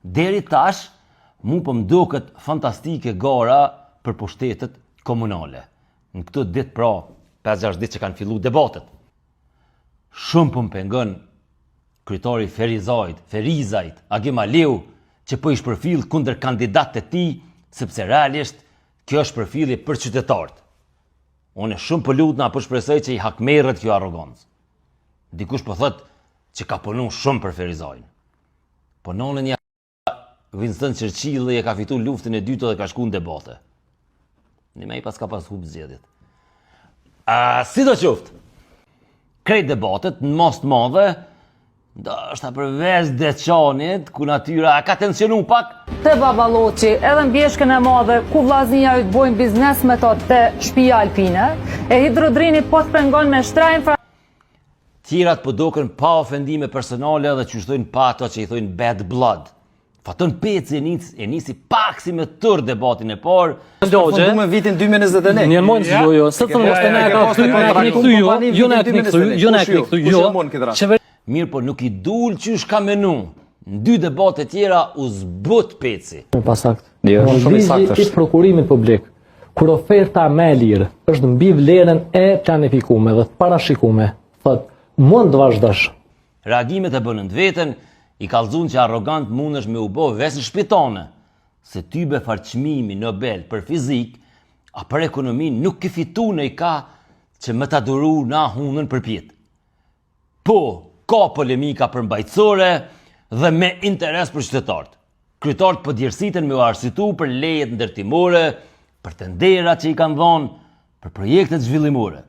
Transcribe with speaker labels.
Speaker 1: Deri tash, mu po m'duket fantastike gara për pushtetet komunale. Në këtë ditë pra, 5-6 ditë që kanë fillu debatet. Shumë po m'pengon kryetari Ferizajt, Agim Aliu, që po ish përfill kundër kandidatët e tij, sepse realisht kjo është përfilli për qytetarët. Unë shumë po lutna po shpresoj që i hakmerret kjo arrogancë. Dikush po thot që ka punu shumë për Ferizajin. Po nonën ja Winston Churchill e ka fitu luftën e dytë dhe ka shku në debate. Në me i pas ka pas hub zgjedhjet. Si do qoftë, krejt debatet në mos të madhe, do është përveç Deçanit, ku natyra ka tensionu pak.
Speaker 2: Te Baballoqi, edhe në Bjeshkën e Madhe, ku vllaznia ju të bojnë biznes me to te shtëpia alpine, e Hidrodrini po të pengon me shtrajnë.
Speaker 1: Tjerat po doken pa ofendime personale dhe që shtojnë pa ato që i thojnë bad blood. Faton Peci e nisi pak si me tër debatin e parë.
Speaker 3: Fundu me vitin 2021.
Speaker 4: Një mund jo. Së të mos të na ka kthy,
Speaker 1: Mirë, po nuk i dul qysh ka menu. Në 2 debate tjera u zbut Peci.
Speaker 4: Pasakt.
Speaker 3: Jo, shumë i saktë
Speaker 4: Ligji i prokurimit publik, kur oferta më e lirë është mbi vlerën e planifikuar dhe të parashikuar, thotë mund të vazhdosh.
Speaker 1: Reagimet e bënën të veten, i kallzun që arrogant mundesh me u bë vesë shpitane, se tybe farçmimi Nobel për fizik, a për ekonomi nuk ki fitu në i ka që më ta duru na hunën për pjetë. Po, ka polemika për mbajtësore dhe me interes për qytetarët. Kryetarët po djersiten me u arsitu për lejet ndërtimore, për tenderat që i kanë dhonë, për projektet zhvillimore.